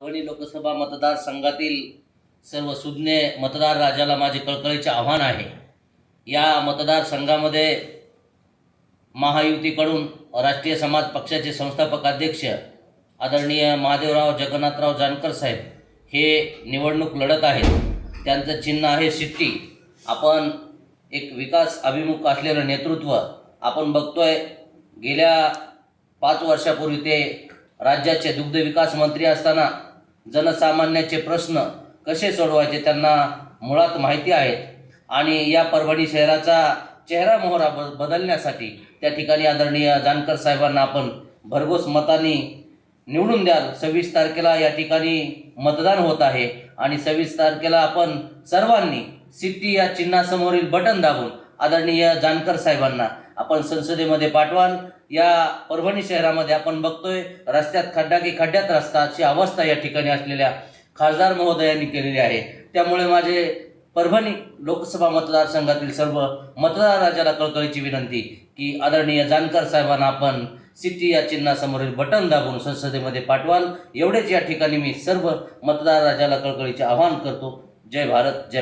परभणी लोकसभा मतदारसंघातील सर्व सुज्ञ मतदार राजाला माझे कळकळीचे आव्हान आहे। या मतदारसंघामध्ये महायुतीकडून राष्ट्रीय समाज पक्षाचे संस्थापक अध्यक्ष आदरणीय महादेवराव जगन्नाथराव जानकर साहेब हे निवडणूक लढत आहेत। त्यांचं चिन्ह आहे शिट्टी। आपण एक विकास अभिमुख असलेलं नेतृत्व आपण बघतोय। गेल्या 5 वर्षापूर्वी ते राज्याचे दुग्ध विकास मंत्री असताना जनसामान्याचे प्रश्न कसे सोडवायचे त्यांना मुळात माहिती आहेत आणि या परभणी शहराचा चेहरा मोहरा बदलण्यासाठी त्या ठिकाणी आदरणीय जानकर साहेबांना आपण भरघोस मतांनी निवडून द्याल। 26 तारखेला या ठिकाणी मतदान होत आहे आणि 26 तारखेला आपण सर्वांनी सिट्टी या चिन्हासमोरील बटन दाबून आदरणीय जानकर साहेबांना आपण संसदेमध्ये पाठवाल। या परभणी शहरामध्ये आपण बघतोय रस्त्यात खड्डा की खड्ड्यात रस्ता अशी अवस्था या ठिकाणी असलेल्या खासदार महोदयांनी केलेली आहे। त्यामुळे माझे परभणी लोकसभा मतदारसंघातील सर्व मतदार राजाला कळकळीची विनंती की आदरणीय जानकर साहेबांना आपण सिट्टी या चिन्हासमोरील बटन दाबून संसदेमध्ये पाठवाल। एवढेच या ठिकाणी मी सर्व मतदार राजाला कळकळीचे आवाहन करतो। जय भारत, जय महाराष्ट्र।